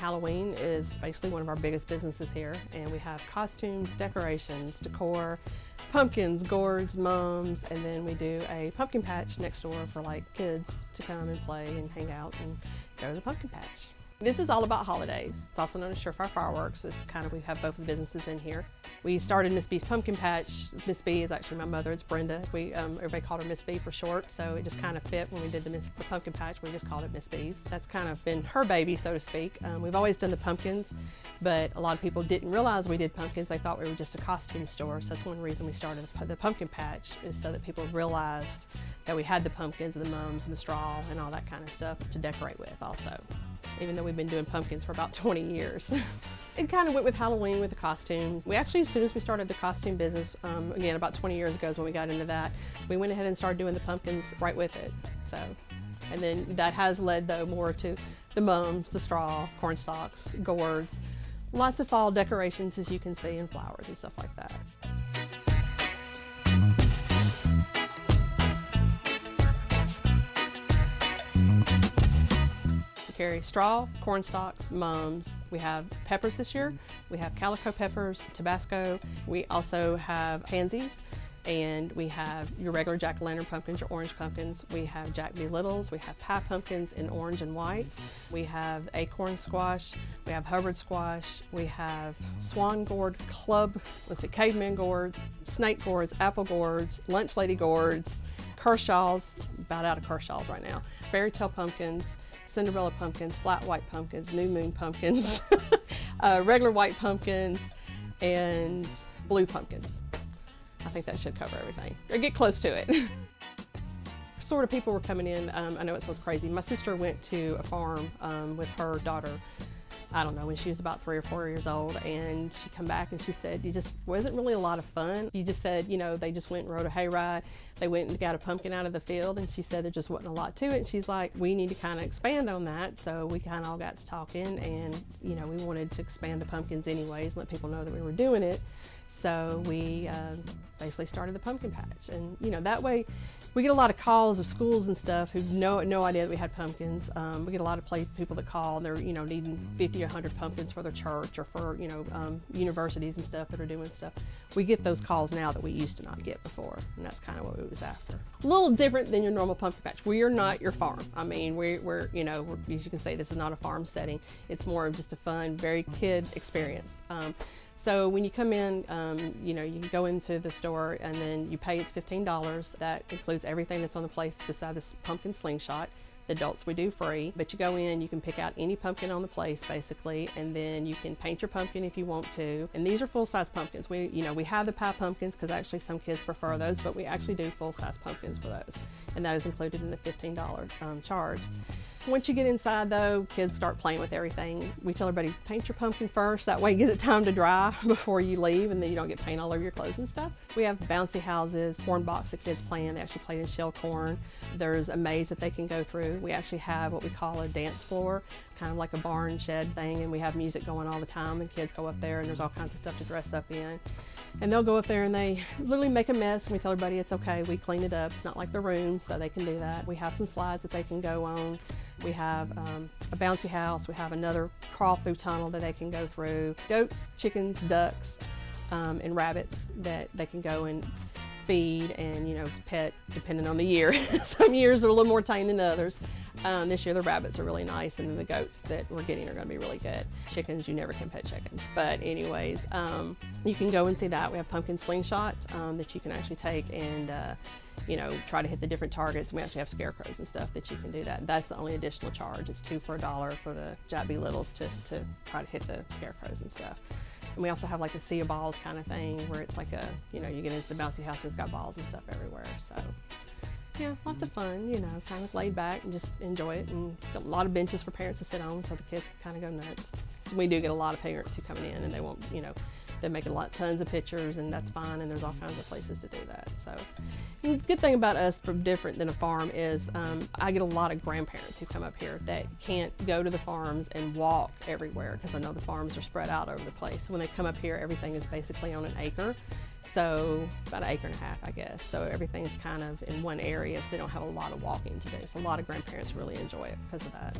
Halloween is basically one of our biggest businesses here, and we have costumes, decorations, decor, pumpkins, gourds, mums, and then we do a pumpkin patch next door for like kids to come and play and hang out and go to the pumpkin patch. This is all about holidays. It's also known as Surefire Fireworks. It's kind of, we have both of the businesses in here. We started Miss B's Pumpkin Patch. Miss B is actually my mother, it's Brenda. Everybody called her Miss B for short, so it just kind of fit when we did the Pumpkin Patch. We just called it Miss B's. That's kind of been her baby, so to speak. We've always done the pumpkins, but a lot of people didn't realize we did pumpkins. They thought we were just a costume store, so that's one reason we started the Pumpkin Patch, is so that people realized that we had the pumpkins and the mums and the straw and all that kind of stuff to decorate with also, even though we've been doing pumpkins for about 20 years. It kind of went with Halloween with the costumes. We actually, as soon as we started the costume business, again, about 20 years ago is when we got into that, we went ahead and started doing the pumpkins right with it. So, and then that has led though more to the mums, the straw, corn stalks, gourds, lots of fall decorations as you can see, and flowers and stuff like that. Carry straw, corn stalks, mums. We have peppers this year. We have calico peppers, Tabasco. We also have pansies, and we have your regular jack-o'-lantern pumpkins, your orange pumpkins. We have Jack B. Littles. We have pie pumpkins in orange and white. We have acorn squash. We have Hubbard squash. We have swan gourd, club, caveman gourds, snake gourds, apple gourds, lunch lady gourds, Kershaw's, about out of Kershaw's right now, fairy tale pumpkins, Cinderella pumpkins, flat white pumpkins, new moon pumpkins, regular white pumpkins, and blue pumpkins. I think that should cover everything, or get close to it. Sort of people were coming in, I know it sounds crazy. My sister went to a farm with her daughter, I don't know, when she was about 3 or 4 years old, and she come back and she said, it just wasn't really a lot of fun. She just said, you know, they just went and rode a hayride. They went and got a pumpkin out of the field, and she said there just wasn't a lot to it. And she's like, we need to kind of expand on that. So we kind of all got to talking, and, you know, we wanted to expand the pumpkins anyways, and let people know that we were doing it. So we basically started the pumpkin patch, and you know, that way we get a lot of calls of schools and stuff who no idea that we had pumpkins. We get a lot of people that call, and they're, you know, needing 50 or 100 pumpkins for their church or for, you know, universities and stuff that are doing stuff. We get those calls now that we used to not get before, and that's kind of what it was after. A little different than your normal pumpkin patch. We are not your farm. I mean, we're you know, as you can say, this is not a farm setting. It's more of just a fun, very kid experience. So when you come in, you know, you can go into the store and then you pay, it's $15. That includes everything that's on the place beside this pumpkin slingshot. The adults we do free, but you go in, you can pick out any pumpkin on the place basically, and then you can paint your pumpkin if you want to. And these are full-size pumpkins. We have the pie pumpkins because actually some kids prefer those, but we actually do full-size pumpkins for those, and that is included in the $15 charge. Once you get inside though, kids start playing with everything. We tell everybody, paint your pumpkin first, that way it gives it time to dry before you leave, and then you don't get paint all over your clothes and stuff. We have bouncy houses, corn box that kids play in. They actually play in shell corn. There's a maze that they can go through. We actually have what we call a dance floor, kind of like a barn shed thing, and we have music going all the time, and kids go up there and there's all kinds of stuff to dress up in. And they'll go up there and they literally make a mess, and we tell everybody it's okay, we clean it up. It's not like the room, so they can do that. We have some slides that they can go on. We have a bouncy house. We have another crawl through tunnel that they can go through. Goats, chickens, ducks, and rabbits that they can go and feed and, you know, pet depending on the year. Some years are a little more tame than others. This year the rabbits are really nice, and then the goats that we're getting are going to be really good. Chickens, you never can pet chickens. But anyways, you can go and see that. We have pumpkin slingshot that you can actually take and you know, try to hit the different targets. We actually have scarecrows and stuff that you can do that. That's the only additional charge. It's $2 for $1 for the Jack B. Littles to try to hit the scarecrows and stuff. And we also have like a sea of balls kind of thing where it's like a, you know, you get into the bouncy house and it's got balls and stuff everywhere. So yeah, lots of fun, you know, kind of laid back and just enjoy it. And got a lot of benches for parents to sit on so the kids can kind of go nuts. So we do get a lot of parents who come in and they won't, you know, they're making tons of pictures, and that's fine, and there's all kinds of places to do that. So the good thing about us, from different than a farm, is I get a lot of grandparents who come up here that can't go to the farms and walk everywhere, because I know the farms are spread out over the place. So when they come up here, everything is basically on an acre. So about 1.5 acres, I guess. So everything's kind of in one area, so they don't have a lot of walking to do. So a lot of grandparents really enjoy it because of that.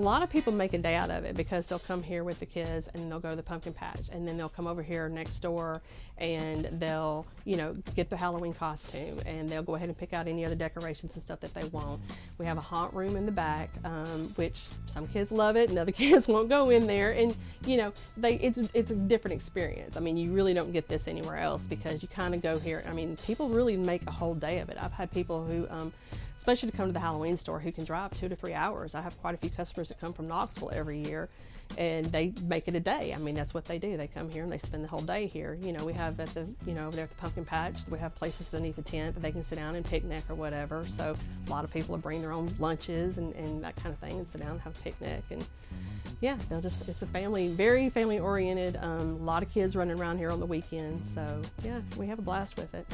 lot of people make a day out of it because they'll come here with the kids and they'll go to the pumpkin patch, and then they'll come over here next door and they'll, you know, get the Halloween costume, and they'll go ahead and pick out any other decorations and stuff that they want. We have a haunt room in the back, which some kids love it and other kids won't go in there, and you know, it's a different experience. I mean, you really don't get this anywhere else because you kind of go here. I mean, people really make a whole day of it. I've had people who, especially to come to the Halloween store, who can drive 2 to 3 hours. I have quite a few customers that come from Knoxville every year, and they make it a day. I mean, that's what they do. They come here and they spend the whole day here. You know, we have at the, you know, over there at the pumpkin patch, we have places underneath the tent that they can sit down and picnic or whatever. So a lot of people will bring their own lunches and that kind of thing and sit down and have a picnic. And yeah, they'll just, it's a family, very family oriented. A lot of kids running around here on the weekends. So yeah, we have a blast with it.